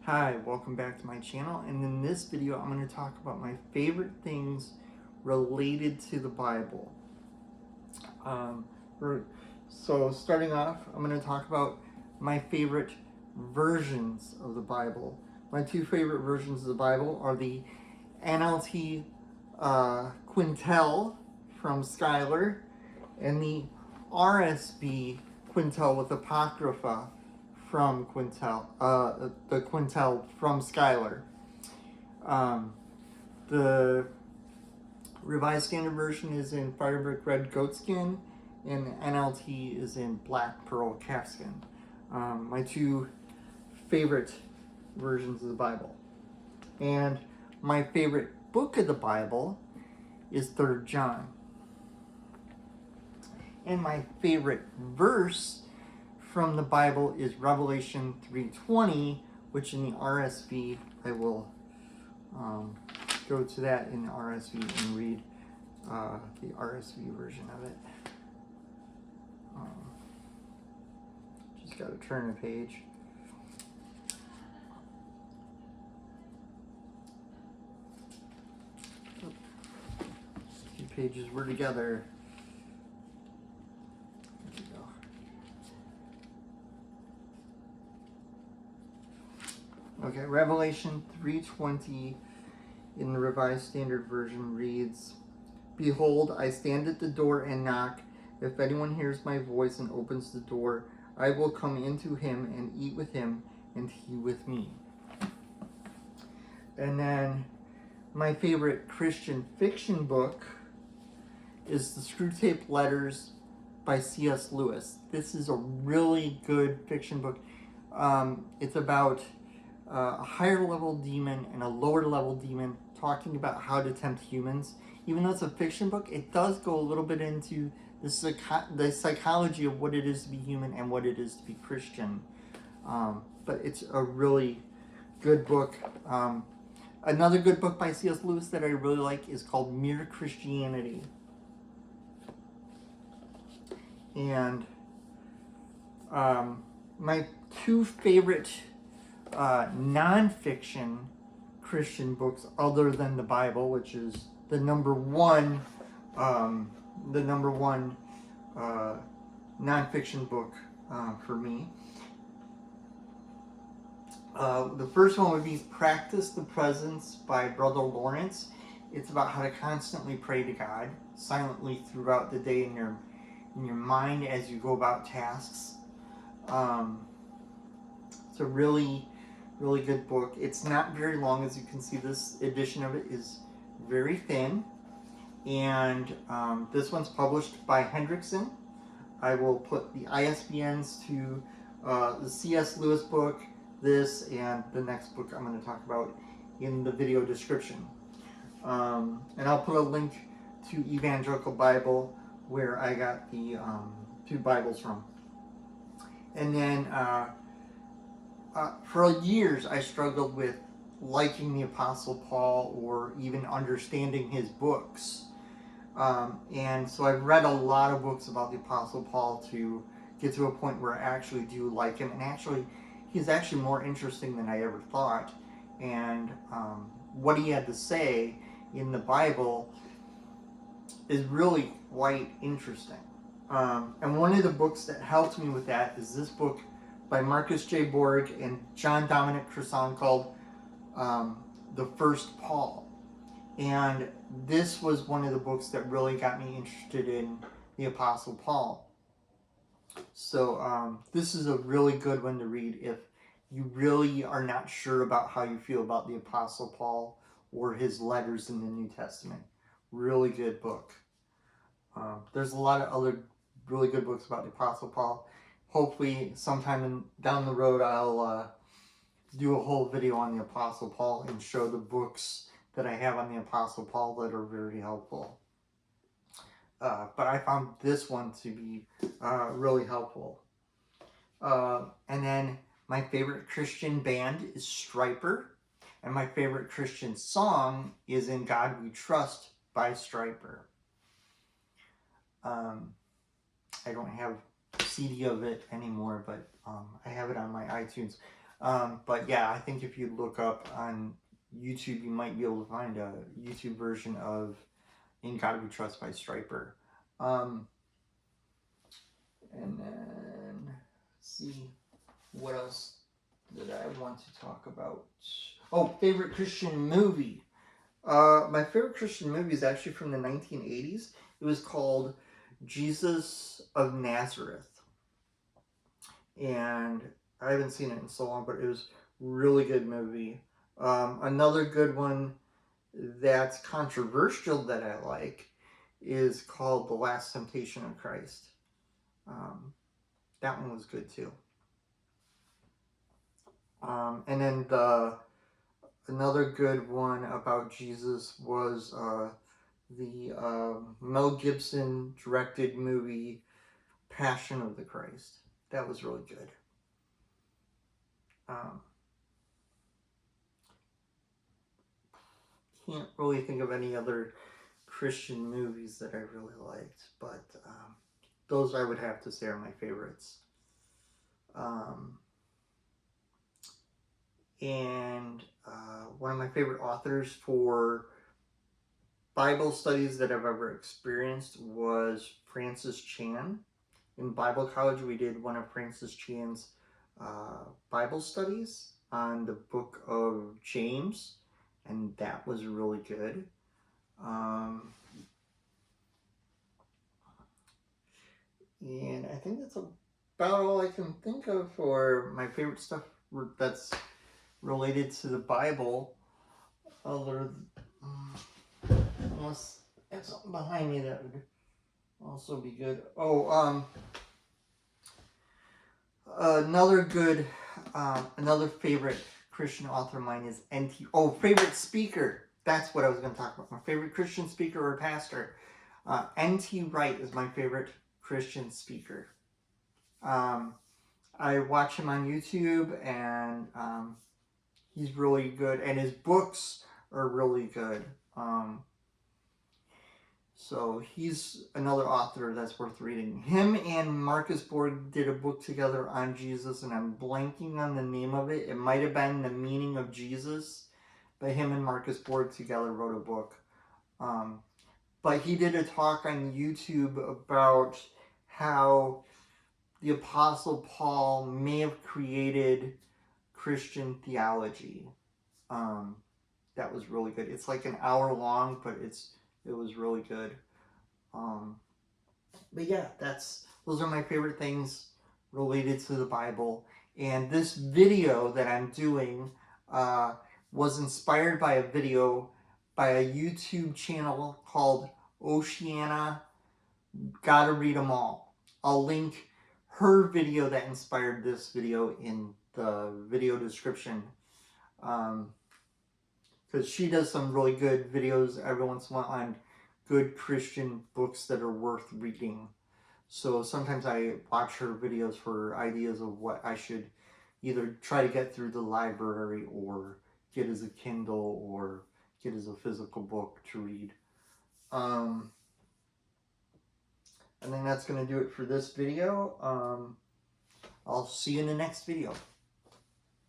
Hi, welcome back to my channel, and in this video I'm going to talk about my favorite things related to the Bible. So starting off, I'm going to talk about my favorite versions of the Bible. My two favorite versions of the Bible are the NLT Quintel from Schuyler and the RSB Quintel with Apocrypha from the Quintel from Schuyler. The Revised Standard Version is in Firebrick Red Goatskin, and the NLT is in Black Pearl Calfskin. My two favorite versions of the Bible. And my favorite book of the Bible is 3 John. And my favorite verse from the Bible is Revelation 3:20, which in the RSV, I will go to that in the RSV and read the RSV version of it. Just got to turn the page. Two pages were together. Okay, Revelation 3:20 in the Revised Standard Version reads, "Behold, I stand at the door and knock. If anyone hears my voice and opens the door, I will come into him and eat with him, and he with me." And then my favorite Christian fiction book is the Screwtape Letters by C.S. Lewis. This is a really good fiction book. It's about a higher level demon and a lower level demon talking about how to tempt humans. Even though it's a fiction book, it does go a little bit into the psychology of what it is to be human and what it is to be Christian. But it's a really good book. Another good book by C.S. Lewis that I really like is called Mere Christianity. And my two favorite non-fiction Christian books other than the Bible, which is the number one non-fiction book for me. The first one would be Practice the Presence by Brother Lawrence. It's about how to constantly pray to God silently throughout the day in your mind as you go about tasks. It's a really good book. It's not very long, as you can see. This edition of it is very thin, and this one's published by Hendrickson. I will put the ISBNs to the C.S. Lewis book, this, and the next book I'm going to talk about in the video description. And I'll put a link to Evangelical Bible, where I got the two Bibles from. And then for years I struggled with liking the Apostle Paul or even understanding his books. And so I've read a lot of books about the Apostle Paul to get to a point where I actually do like him. And actually, he's actually more interesting than I ever thought. And what he had to say in the Bible is really quite interesting. And one of the books that helped me with that is this book by Marcus J. Borg and Dominic Crossan called The First Paul. And this was one of the books that really got me interested in the Apostle Paul. So this is a really good one to read if you really are not sure about how you feel about the Apostle Paul or his letters in the New Testament. Really good book. There's a lot of other really good books about the Apostle Paul. Hopefully sometime down the road I'll do a whole video on the Apostle Paul and show the books that I have on the Apostle Paul that are very helpful. But I found this one to be really helpful. And then my favorite Christian band is Stryper. And my favorite Christian song is In God We Trust by Stryper. I don't have a CD of it anymore, but I have it on my iTunes. But yeah, I think if you look up on YouTube, you might be able to find a YouTube version of In God We Trust by Stryper. And then, let's see, what else did I want to talk about? Oh, favorite Christian movie. My favorite Christian movie is actually from the 1980s. It was called Jesus of Nazareth. And I haven't seen it in so long, but it was a really good movie. Another good one that's controversial that I like is called The Last Temptation of Christ. That one was good too. And then another good one about Jesus was the Mel Gibson directed movie Passion of the Christ. That was really good. Can't really think of any other Christian movies that I really liked, but those I would have to say are my favorites. And one of my favorite authors for Bible studies that I've ever experienced was Francis Chan. In Bible college, we did one of Francis Chan's Bible studies on the book of James, and that was really good. And I think that's about all I can think of for my favorite stuff that's related to the Bible. Unless there's something behind me that would also be good. Oh, another favorite Christian author of mine is N.T. Oh, favorite speaker. That's what I was going to talk about. My favorite Christian speaker or pastor. N.T. Wright is my favorite Christian speaker. I watch him on YouTube, and he's really good, and his books are really good. So he's another author that's worth reading. Him and Marcus Borg did a book together on Jesus, and I'm blanking on the name of it. It might have been The Meaning of Jesus, but him and Marcus Borg together wrote a book. But he did a talk on YouTube about how the Apostle Paul may have created Christian theology. That was really good. It's like an hour long, but it was really good. But yeah, those are my favorite things related to the Bible. And this video that I'm doing was inspired by a video by a YouTube channel called Oceana GottaReadEmAll. I'll link her video that inspired this video in the video description. Because she does some really good videos every once in a while on good Christian books that are worth reading. So sometimes I watch her videos for ideas of what I should either try to get through the library or get as a Kindle or get as a physical book to read. I think that's going to do it for this video. I'll see you in the next video.